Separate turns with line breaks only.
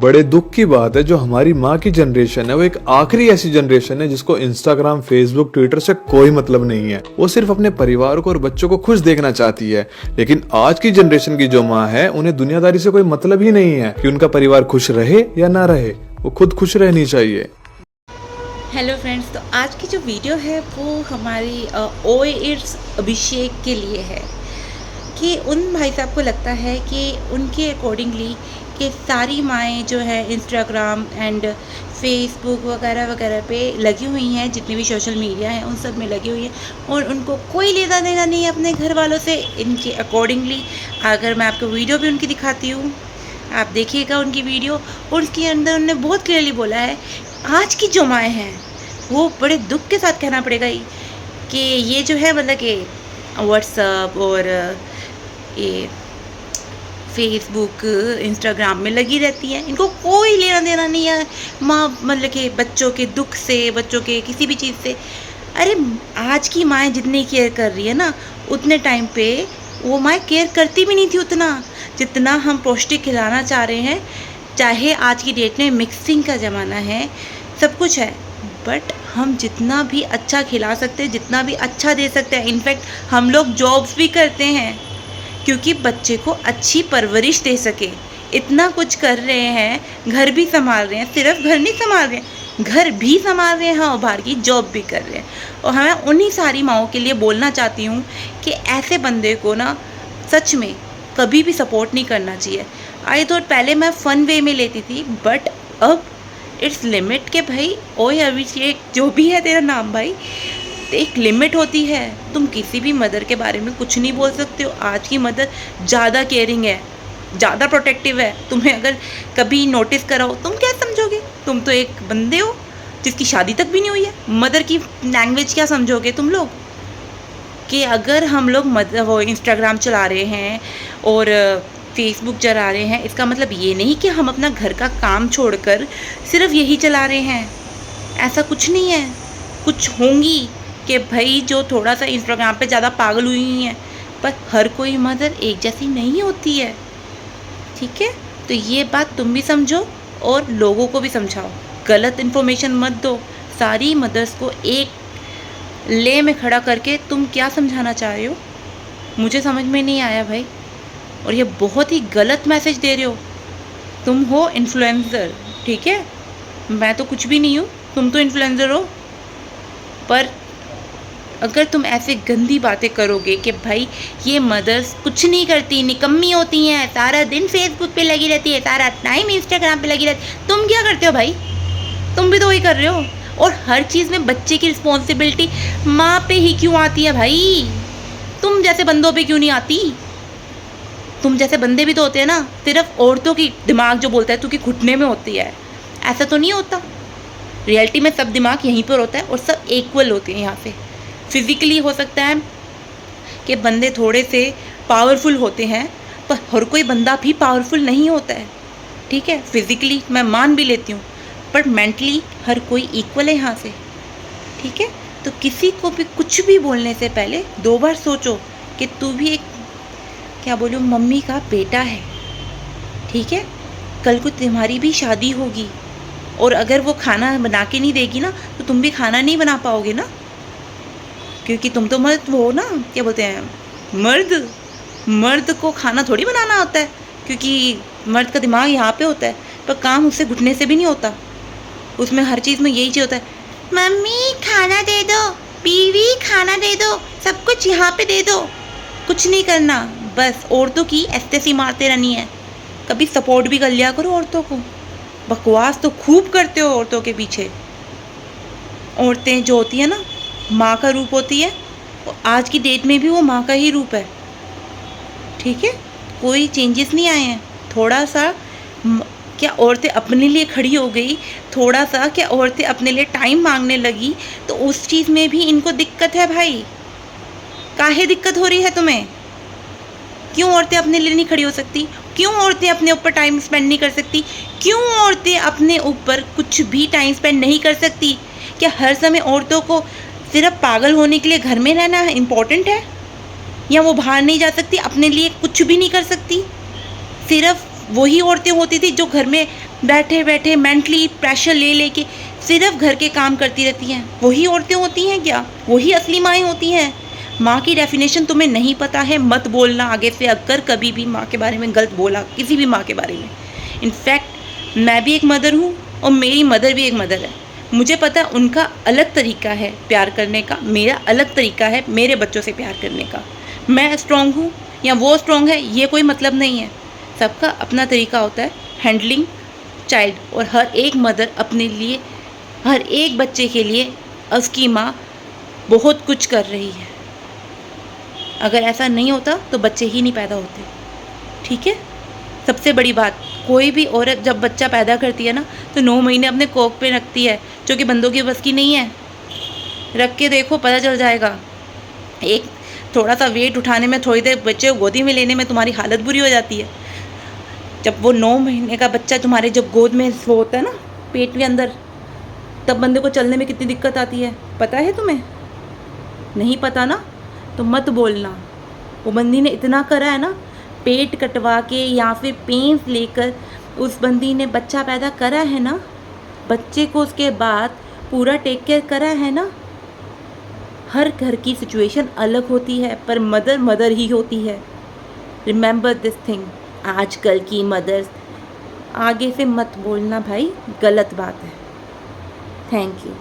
बड़े दुख की बात है, जो हमारी माँ की जनरेशन है वो एक आखिरी ऐसी जनरेशन है जिसको इंस्टाग्राम, फेसबुक, ट्विटर से कोई मतलब नहीं है। वो सिर्फ अपने परिवार को और बच्चों को खुश देखना चाहती है। लेकिन आज की जनरेशन की जो माँ है उन्हें दुनियादारी से कोई मतलब ही नहीं है कि उनका परिवार खुश रहे या ना रहे, वो खुद खुश रहनी चाहिए।
हेलो फ्रेंड्स, तो आज की जो वीडियो है वो हमारी ओएट्स अभिषेक के लिए है कि उन भाई साहब को लगता है कि उनके अकॉर्डिंगली कि सारी माएँ जो है इंस्टाग्राम एंड फेसबुक वगैरह वगैरह पे लगी हुई हैं, जितनी भी सोशल मीडिया हैं उन सब में लगी हुई हैं और उनको कोई लेना देना नहीं है अपने घर वालों से। इनके अकॉर्डिंगली अगर मैं आपको वीडियो भी उनकी दिखाती हूँ, आप देखिएगा उनकी वीडियो, और उसके अंदर उन्होंने बहुत क्लियरली बोला है आज की जो माएँ हैं वो बड़े दुख के साथ कहना पड़ेगा कि ये जो है मतलब कि व्हाट्सअप और ये फेसबुक, इंस्टाग्राम में लगी रहती हैं, इनको कोई लेना देना नहीं है माँ मतलब कि बच्चों के दुख से, बच्चों के किसी भी चीज़ से। अरे आज की माएँ जितनी केयर कर रही है ना, उतने टाइम पे वो माएँ केयर करती भी नहीं थी उतना जितना हम पौष्टिक खिलाना चाह रहे हैं। चाहे आज की डेट में मिक्सिंग का ज़माना है, सब कुछ है, बट हम जितना भी अच्छा खिला सकते हैं, जितना भी अच्छा दे सकते हैं, इनफैक्ट हम लोग जॉब्स भी करते हैं क्योंकि बच्चे को अच्छी परवरिश दे सके। इतना कुछ कर रहे हैं, घर भी संभाल रहे हैं, सिर्फ घर नहीं संभाल रहे हैं, घर भी संभाल रहे हैं, हाँ, बाहर की जॉब भी कर रहे हैं। और मैं उन्हीं सारी माओं के लिए बोलना चाहती हूँ कि ऐसे बंदे को ना सच में कभी भी सपोर्ट नहीं करना चाहिए। आई थॉट पहले मैं फ़न वे में लेती थी, बट अब इट्स लिमिट के भाई, ओए अभिषेक जो भी है तेरा नाम भाई, एक लिमिट होती है। तुम किसी भी मदर के बारे में कुछ नहीं बोल सकते हो। आज की मदर ज़्यादा केयरिंग है, ज़्यादा प्रोटेक्टिव है। तुम्हें अगर कभी नोटिस कराओ, तुम क्या समझोगे? तुम तो एक बंदे हो जिसकी शादी तक भी नहीं हुई है। मदर की लैंग्वेज क्या समझोगे तुम लोग? कि अगर हम लोग वो इंस्टाग्राम चला रहे हैं और फेसबुक चला रहे हैं, इसका मतलब ये नहीं कि हम अपना घर का काम छोड़कर सिर्फ यही चला रहे हैं। ऐसा कुछ नहीं है। कुछ होंगी कि भाई जो थोड़ा सा इंस्टाग्राम पे ज़्यादा पागल हुई हैं, पर हर कोई मदर एक जैसी नहीं होती है, ठीक है? तो ये बात तुम भी समझो और लोगों को भी समझाओ। गलत इन्फॉर्मेशन मत दो। सारी मदर्स को एक ले में खड़ा करके तुम क्या समझाना चाह रहे हो, मुझे समझ में नहीं आया भाई। और ये बहुत ही गलत मैसेज दे रहे हो। तुम हो इन्फ्लुएंसर, ठीक है? मैं तो कुछ भी नहीं हूँ, तुम तो इन्फ्लुएंसर हो। पर अगर तुम ऐसे गंदी बातें करोगे कि भाई ये मदर्स कुछ नहीं करती, निकम्मी होती हैं, सारा दिन फेसबुक पे लगी रहती है, सारा टाइम इंस्टाग्राम पे लगी रहती है, तुम क्या करते हो भाई? तुम भी तो वही कर रहे हो। और हर चीज़ में बच्चे की रिस्पॉन्सिबिलिटी माँ पे ही क्यों आती है भाई? तुम जैसे बंदों पे क्यों नहीं आती? तुम जैसे बंदे भी तो होते हैं ना। सिर्फ औरतों की दिमाग जो बोलता है क्योंकि घुटने में होती है, ऐसा तो नहीं होता। रियलिटी में सब दिमाग यहीं पर होता है और सब इक्वल होते हैं यहाँ पे। फिज़िकली हो सकता है कि बंदे थोड़े से पावरफुल होते हैं, पर हर कोई बंदा भी पावरफुल नहीं होता है, ठीक है? फिज़िकली मैं मान भी लेती हूँ, पर मेंटली हर कोई इक्वल है यहाँ से, ठीक है? तो किसी को भी कुछ भी बोलने से पहले 2 बार सोचो कि तू भी एक, क्या बोलूँ, मम्मी का बेटा है, ठीक है? कल को तुम्हारी भी शादी होगी और अगर वो खाना बना के नहीं देगी ना, तो तुम भी खाना नहीं बना पाओगे ना, क्योंकि तुम तो मर्द हो ना, क्या बोलते हैं, मर्द को खाना थोड़ी बनाना होता है, क्योंकि मर्द का दिमाग यहाँ पे होता है, पर काम उससे घुटने से भी नहीं होता। उसमें हर चीज़ में यही चीज़ होता है, मम्मी खाना दे दो, बीवी खाना दे दो, सब कुछ यहाँ पे दे दो। कुछ नहीं करना, बस औरतों की एस्तेसी मारते रहनी है। कभी सपोर्ट भी कर लिया करो औरतों को। बकवास तो खूब करते हो औरतों के पीछे। औरतें जो होती है ना, माँ का रूप होती है, और आज की डेट में भी वो माँ का ही रूप है, ठीक है? कोई चेंजेस नहीं आए हैं। थोड़ा सा क्या औरतें अपने लिए खड़ी हो गई, थोड़ा सा क्या औरतें अपने लिए टाइम मांगने लगी, तो उस चीज़ में भी इनको दिक्कत है भाई। काहे दिक्कत हो रही है तुम्हें? क्यों औरतें अपने लिए नहीं खड़ी हो सकती? क्यों औरतें अपने ऊपर टाइम स्पेंड नहीं कर सकती? क्यों औरतें अपने ऊपर कुछ भी टाइम स्पेंड नहीं कर सकती? क्या हर समय औरतों को सिर्फ पागल होने के लिए घर में रहना इम्पोर्टेंट है? या वो बाहर नहीं जा सकती, अपने लिए कुछ भी नहीं कर सकती? सिर्फ वही औरतें होती थी जो घर में बैठे बैठे मेंटली प्रेशर ले लेके सिर्फ घर के काम करती रहती हैं। वही औरतें होती हैं क्या? वही असली माएँ होती हैं? माँ की डेफिनेशन तुम्हें नहीं पता है, मत बोलना आगे से अगर कभी भी माँ के बारे में गलत बोला, किसी भी माँ के बारे में। इनफैक्ट मैं भी एक मदर हूँ और मेरी मदर भी एक मदर है। मुझे पता है उनका अलग तरीका है प्यार करने का, मेरा अलग तरीका है मेरे बच्चों से प्यार करने का। मैं स्ट्रॉन्ग हूँ या वो स्ट्रॉन्ग है, ये कोई मतलब नहीं है। सबका अपना तरीका होता है हैंडलिंग चाइल्ड, और हर एक मदर अपने लिए, हर एक बच्चे के लिए उसकी माँ बहुत कुछ कर रही है। अगर ऐसा नहीं होता तो बच्चे ही नहीं पैदा होते, ठीक है। सबसे बड़ी बात, कोई भी औरत जब बच्चा पैदा करती है ना तो 9 महीने अपने कोख पे रखती है, जो कि बंदों की बस की नहीं है। रख के देखो, पता चल जाएगा। एक थोड़ा सा वेट उठाने में, थोड़ी देर बच्चे को गोदी में लेने में तुम्हारी हालत बुरी हो जाती है। जब वो 9 महीने का बच्चा तुम्हारे जब गोद में वो होता है ना, पेट के अंदर, तब बंदे को चलने में कितनी दिक्कत आती है, पता है तुम्हें? नहीं पता ना, तो मत बोलना। वो बंदी ने इतना करा है ना, पेट कटवा के या फिर पेंस लेकर उस बंदी ने बच्चा पैदा करा है ना, बच्चे को उसके बाद पूरा टेक केयर करा है ना। हर घर की सिचुएशन अलग होती है, पर मदर मदर ही होती है। Remember this thing. आजकल की मदर्स आगे से मत बोलना भाई, गलत बात है। Thank you.